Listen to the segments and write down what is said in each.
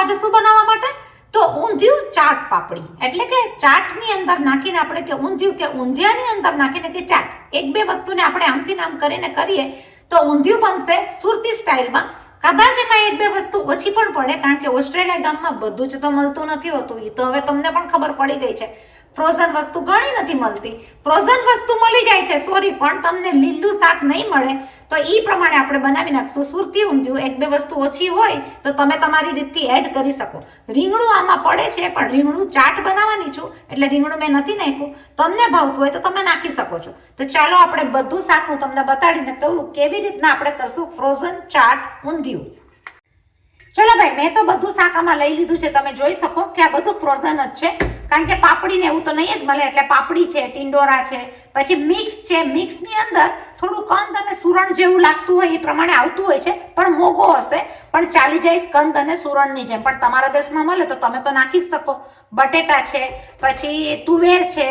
આજે શું બનાવવા માટે? તો ઊંધિયું ચાટ પાપડી, એટલે કે ચાટની અંદર નાખીને આપણે કે ઊંધિયું કે ઊંધિયાની અંદર નાખીને કે ચાટ, એક બે વસ્તુને આપણે આમથી આમ કરીને કરીએ તો ઊંધિયું બનશે સુરતી સ્ટાઇલમાં. કદાચ એમાં એક બે વસ્તુ ઓછી પણ પડે, કારણ કે ઓસ્ટ્રેલિયા ગામમાં બધું જ તો મળતું નથી હોતું. એ તો હવે તમને પણ ખબર પડી ગઈ છે. ફ્રોઝન વસ્તુ ઘણી નથી મળતી. ફ્રોઝન વસ્તુ મળી જાય છે સોરી, પણ તમને લીલું શાક નહીં મળે. તો એ પ્રમાણે આપણે બનાવી નાખશું સુરતી ઊંધિયું. એક બે વસ્તુ ઓછી હોય તો તમે તમારી રીતથી એડ કરી શકો. રીંગણું આમાં પડે છે, પણ રીંગણું ચાટ બનાવવાની છું એટલે રીંગણું મેં નથી નાખ્યું. તમને ભાવતું હોય તો તમે નાખી શકો છો. તો ચાલો આપણે બધું શાક હું તમને બતાડીને કહું કેવી રીતના આપણે કરશું ફ્રોઝન ચાટ ઊંધિયું. ચલો ભાઈ, મેં તો બધું શાક આમાં લઈ લીધું છે. તમે જોઈ શકો કે આ બધું ફ્રોઝન જ છે, કારણ કે પાપડી ને એવું તો નહીં જ મળે. એટલે પાપડી છે, ટિંડોરા છે, પછી મિક્સ છે. મિક્સની અંદર થોડું કંદ અને સુરણ જેવું લાગતું હોય એ પ્રમાણે આવતું હોય છે, પણ મોગો હશે પણ ચાલી જાય કંદ અને સુરણની જેમ. પણ તમારા દેશમાં મળે તો તમે તો નાખી જ શકો. બટેટા છે, પછી તુવેર છે,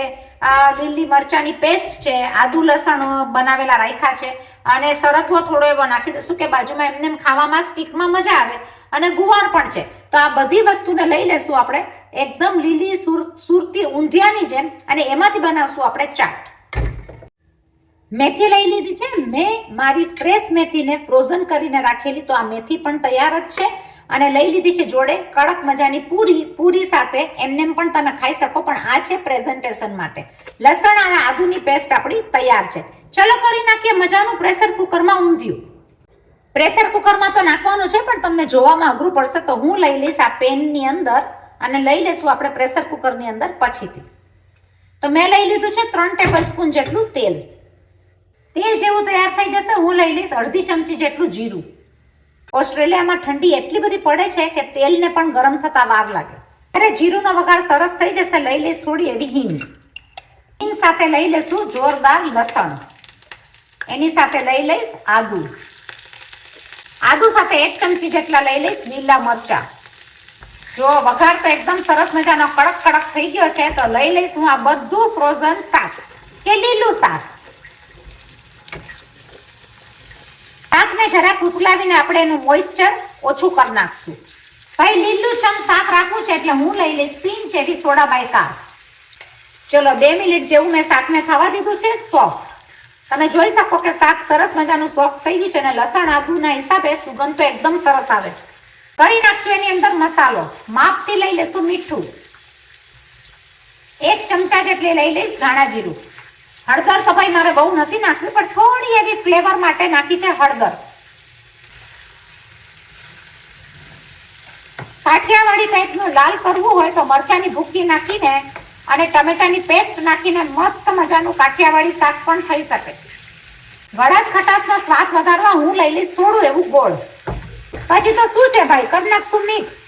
લીલી મરચાની પેસ્ટ છે, આદુ લસણ બનાવેલા રાખ્યા છે, અને સરગવો થોડો એવો નાખી દઈશું કે બાજુમાં એમને ખાવામાં સ્ટીકમાં મજા આવે. અને ગુવાર પણ છે. તો આ બધી વસ્તુને લઈ લેશું આપણે એકદમ લીલી સુરતી ઊંધિયાની જેમ, અને એમાંથી બનાવશું આપણે ચાટ. મેથી લઈ લીધી છે મેં, મારી ફ્રેશ મેથીને ફ્રોઝન કરીને રાખેલી. તો આ મેથી પણ તૈયાર જ છે. અને લઈ લીધી છે જોડે કડક મજાની પૂરી. પૂરી સાથે એમને પણ તમે ખાઈ શકો, પણ આ છે પ્રેઝન્ટેશન માટે. લસણ અને આદુની પેસ્ટ આપણી તૈયાર છે. ચલો કરી નાખીએ મજાનું પ્રેશર કુકરમાં ઊંધિયું. પ્રેશર કુકરમાં તો નાખવાનું છે, પણ તમને જોવામાં અઘરું પડશે તો હું લઈ લઈશ આ પેનની અંદર અને લઈ લઈશું આપણે પ્રેશર કુકરની અંદર પછીથી. તો મેં લઈ લીધું છે 3 ટેબલ સ્પૂન જેટલું તેલ. તેલ જેવું તૈયાર થઈ જશે હું લઈ લઈશ અડધી ચમચી જેટલું જીરું. ઓસ્ટ્રેલિયામાં ઠંડી એટલી બધી પડે છે કે તેલને પણ ગરમ થતા વાર લાગે. અરે જીરુંનો વઘાર સરસ થઈ જશે લઈ લઈશ થોડી એવી હિંગ. હિંગ સાથે લઈ લઈશું જોરદાર લસણ. એની સાથે લઈ લઈશ આદુ. આદુ સાથે 1 ચમચી જેટલા લઈ લઈશ લીલા મરચા. જો વઘાર તો એકદમ સરસ મજાનો કડક કડક થઈ ગયો છે, તો લઈ લઈશ હું આ બધું ફ્રોઝન શાક કે લીલું શાક. શાકને જરાક ઉકલાવીને આપણે એનું મોઇસ્ચર ઓછું કરી નાખશું. ભાઈ લીલું છમ શાક રાખવું છે એટલે હું લઈ લઈશ પિંચ એવી સોડા બાયકાર. ચલો 2 મિનિટ જેવું મેં શાકને થવા દીધું છે સોફ્ટ. તમે જોઈ શકો કે શાક સરસ મજાનું સોફ્ટ થઈ ગયું છે, અને લસણ આદુના હિસાબે સુગંધ તો એકદમ સરસ આવે છે. કરી નાખશું એની અંદર મસાલો. માપથી લઈ લેશું મીઠું. 1 ચમચા જેટલી લઈ લઈશ ધાણા જીરું. હળદર તો ભાઈ મારે બહુ નથી નાખવી, પણ થોડી એવી ફ્લેવર માટે નાખી છે હળદર. કાઠિયાવાડી ટાઈપનું લાલ કરવું હોય તો મરચાની ભૂકી નાખીને અને ટમેટાની પેસ્ટ નાખીને મસ્ત મજાનું કાઠિયાવાડી શાક પણ થઈ શકે. ગળાશ ખટાશનો સ્વાદ વધારવા હું લઈ લઈશ થોડું એવું ગોળ. પછી તો શું છે ભાઈ, કરી નાખશું મિક્સ.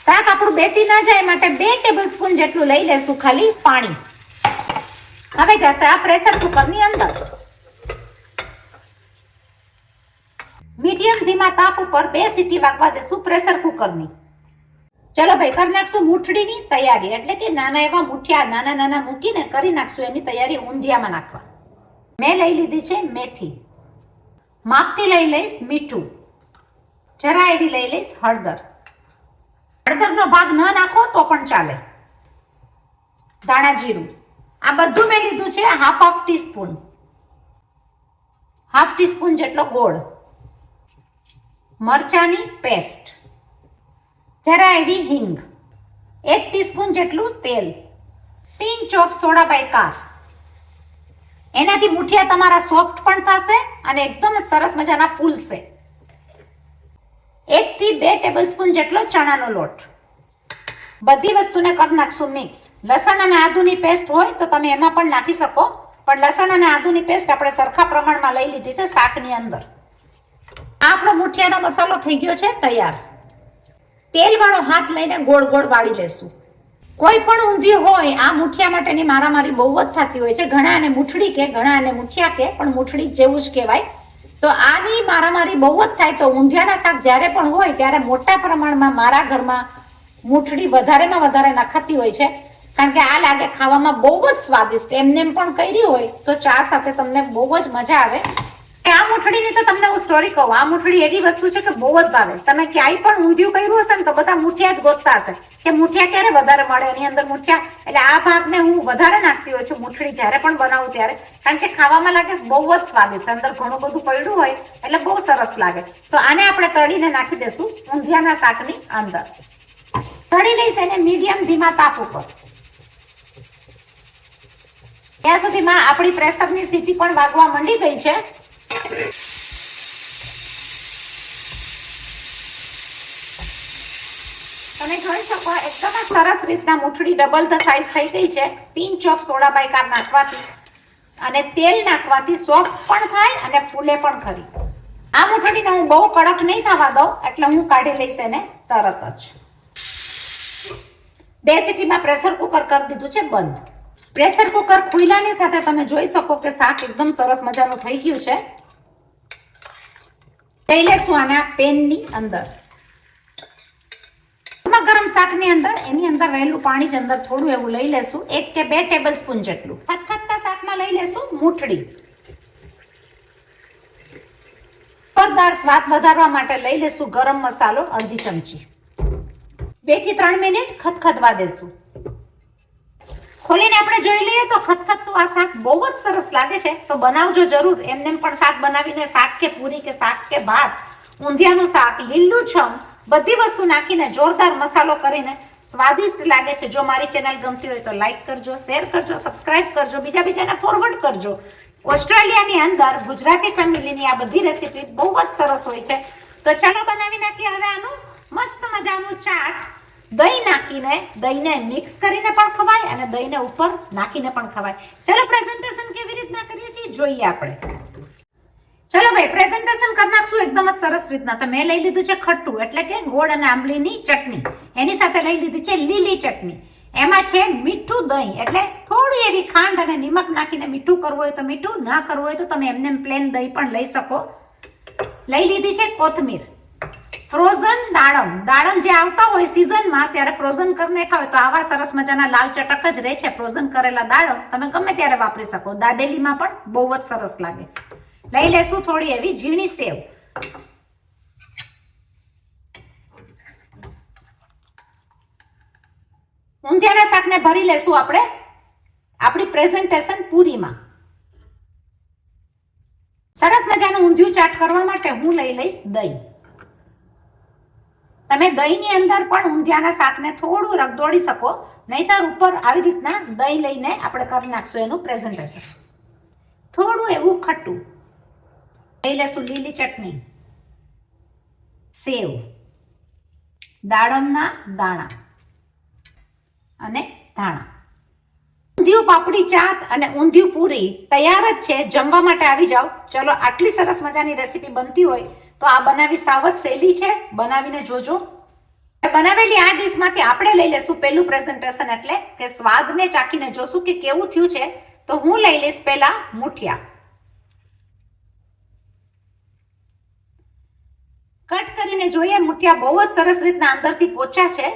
શાક આપણું બેસી ના જાય માટે 2 ટેબલ સ્પૂન જેટલું લઈ લેશું ખાલી પાણી. હવે જશે આ પ્રેશર કુકરની અંદર. મીડિયમ ધીમા તાપ ઉપર 2 સીટી વાગવા દેશું પ્રેશર કુકરની. ચલો ભાઈ કરી નાખશું મૂઠડીની તૈયારી, એટલે કે નાના એવા મુઠિયા નાના નાના મૂકીને કરી નાખશું એની તૈયારી ઊંધિયામાં નાખવા. મેં લઈ લીધી છે મેથી. માપથી લઈ લઈશ મીઠું. જરા એવી લઈ લઈશ હળદર. હળદરનો ભાગ ન નાખો તો પણ ચાલે. ધાણા જીરું. આ બધું મેં લીધું છે હાફ ટીસ્પૂન. હાફ ટીસ્પૂન જેટલો ગોળ. મરચાની પેસ્ટ. જરા એવી હિંગ. 1 ટીસ્પૂન જેટલું તેલ. Pinch of soda bicarb. એનાથી મુઠિયા તમારા સોફ્ટ પણ થશે અને એકદમ સરસ મજાના ફૂલશે. 1 થી 2 ટેબલ સ્પૂન જેટલો ચણાનો લોટ. બધી વસ્તુને કરી નાખશું મિક્સ. લસણ અને આદુની પેસ્ટ હોય તો તમે એમાં પણ નાખી શકો, પણ લસણ અને આદુની પેસ્ટ આપણે સરખા પ્રમાણમાં લઈ લીધી છે શાકની અંદર. આ આપણો મુઠિયાનો મસાલો થઈ ગયો છે તૈયાર. તેલવાળો હાથ લઈને ગોળ ગોળ વાળી લેશું. કોઈ પણ ઊંધિયું હોય આ મુઠિયા માટેની મારામારી બહુ જ થતી હોય છે. ઘણા આને મૂઠડી કે, ઘણા આને મુઠિયા કે, પણ મૂઠડી જેવું જ કહેવાય. તો આની મારામારી બહુ જ થાય. તો ઊંધિયાના શાક જ્યારે પણ હોય ત્યારે મોટા પ્રમાણમાં મારા ઘરમાં મૂઠડી વધારેમાં વધારે નખાતી હોય છે, કારણ કે આ લાગે ખાવામાં બહુ જ સ્વાદિષ્ટ. એમને પણ કરી હોય તો ચા સાથે તમને બહુ જ મજા આવે. કે આ મૂઠડીની તો તમને હું સ્ટોરી કહું. આ મૂઠડી એવી વસ્તુ છે કે બહુ જ ભાવે. તમે ક્યાંય પણ ઊંધિયું કર્યું હશે ને તો બધા મૂઠિયા જ ગોતતા હશે કે મૂઠિયા ક્યારે વધારે મળે એની અંદર મૂઠિયા. એટલે આ ભાગને હું વધારે નાખતી હોઉં છું મૂઠડી જ્યારે પણ બનાવું ત્યારે, કારણ કે ખાવામાં લાગે બહુ જ સ્વાદિષ્ટ. અંદર ઘણું બધું પડ્યું હોય એટલે બહુ સરસ લાગે. તો આને આપણે તળીને નાખી દેશું ઊંધિયાના શાકની અંદર. તળી લઈશ એને મીડિયમ ધીમા તાપ ઉપર. ત્યાં સુધીમાં આપણી પ્રેશરની સીટી પણ વાગવા માંડી ગઈ છે. તમે જોઈ શકો એકદમ સરસ રીતના મૂઠડી ડબલ ધ સાઈઝ થઈ ગઈ છે. પિંચ ઓફ સોડા બાયકાર નાખવાથી અને તેલ નાખવાથી સોફ્ટ પણ થાય અને ફૂલે પણ ખરી. આ મૂઠડીને હું બહુ કડક નહીં થવા દઉં એટલે હું કાઢી લઈશ એને તરત જ. 2 સીટીમાં પ્રેશર કુકર કરી દીધું છે બંધ. પ્રેશર કુકર ખુલ્લાની સાથે તમે જોઈ શકો કે શાક એકદમ સરસ મજાનું થઈ ગયું છે. લઈ લેશું આના પેનની અંદર. ગરમ શાકની અંદર એની અંદર રહેલું પાણી જ અંદર થોડું એવું લઈ લેશું. 1 કે 2 ટેબલ સ્પૂન જેટલું. ખતખતતા શાકમાં લઈ લેશું મૂઠડી. જોરદાર સ્વાદ વધારવા માટે લઈ લેશું ગરમ મસાલો અડધી ચમચી. 2 થી 3 મિનિટ ખતખતવા દેશું. ખોલીને આપણે જોઈ લઈએ તો ખતખતતું આ શાક બહુ જ સરસ લાગે છે. તો બનાવજો જરૂર. એમને પણ શાક બનાવીને શાક કે પૂરી કે શાક કે ભાત, ઊંધિયાનું શાક લીલું છમ બધી વસ્તુ નાખીને જોરદાર મસાલો કરીને સ્વાદિષ્ટ લાગે છે. જો મારી ચેનલ ગમતી હોય તો લાઈક કરજો, શેર કરજો, સબસ્ક્રાઇબ કરજો, બીજાને ફોરવર્ડ કરજો. ઓસ્ટ્રેલિયાની અંદર ગુજરાતી ફેમિલીની આ બધી રેસીપી બહુ જ સરસ હોય છે. તો ચાલો બનાવી નાખીએ હવે આનું મસ્ત મજાનું ચાટ. દહીં નાખીને, દહીંને મિક્સ કરીને પણ ખવાય અને દહીંને ઉપર નાખીને પણ ખવાય. ચલો પ્રેઝન્ટેશન કેવી રીતના કરીએ છીએ જોઈએ આપણે. ચલો ભાઈ પ્રેઝન્ટેશન કરી નાખશું એકદમ જ સરસ રીતના. તો મેં લઈ લીધું છે ખટ્ટું એટલે કે ગોળ અને આંબલીની ચટણી. એની સાથે લઈ લીધી છે લીલી ચટણી. એમાં છે મીઠું દહીં એટલે થોડી એવી ખાંડ અને નિમક નાખીને મીઠું કરવું હોય તો મીઠું, ના કરવું હોય તો તમે એમને પ્લેન દહીં પણ લઈ શકો. લઈ લીધી છે કોથમીર. ફ્રોઝન દાડમ. દાડમ જે આવતા હોય સિઝનમાં ત્યારે ફ્રોઝન કરીને ખાવ તો આવા સરસ મજાના લાલ ચટક જ રહે છે. ફ્રોઝન કરેલા દાડમ તમે ગમે ત્યારે વાપરી શકો. દાબેલીમાં પણ બહુ જ સરસ લાગે. લઈ લેશું થોડી એવી ઝીણી સેવ. ઊંધિયાના શાકને ભરી લેશું આપણે આપણી પ્રેઝન્ટેશન પૂરીમાં. સરસ મજાનું ઊંધિયું ચાટ કરવા માટે હું લઈ લઈશ દહીં. તમે દહીંની અંદર પણ ઊંધિયાના શાકને થોડું રગદોડી શકો, નહીતર ઉપર આવી રીતના દહીં લઈને આપણે કરી નાખશું એનું પ્રેઝન્ટેશન. થોડું એવું ખટ્ટું. લઈ લેશું લીલી ચટણી, સેવ, દાડમના દાણા અને ધાણા. ઊંધિયું પાપડી ચાટ અને ઊંધિયું પૂરી તૈયાર જ છે. જમવા માટે આવી જાઓ. ચલો આટલી સરસ મજાની રેસીપી બનતી હોય તો આ બનાવી સાવ જ સહેલી છે. બનાવીને જોજો. બનાવેલી આ ડીશમાંથી આપણે લઈ લેશું પહેલું પ્રેઝન્ટેશન એટલે કે સ્વાદને ચાખીને જોશું કે કેવું થયું છે. તો હું લઈ લઈશ પહેલા મૂઠિયા. કટ કરીને જોઈએ. મૂઠિયા બહુ જ સરસ રીતના અંદરથી પોચા છે.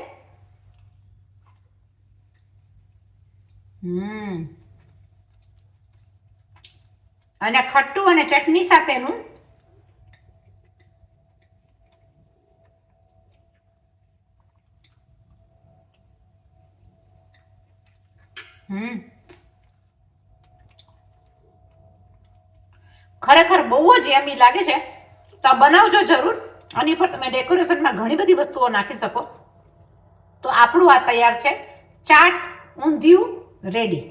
અને ખટ્ટું અને ચટણી સાથેનું ખરેખર બહુ જ યમી લાગે છે. તો આ બનાવજો જરૂર. આની પર તમે ડેકોરેશનમાં ઘણી બધી વસ્તુઓ નાખી શકો. તો આપણું આ તૈયાર છે ચાટ ઊંધિયું રેડી.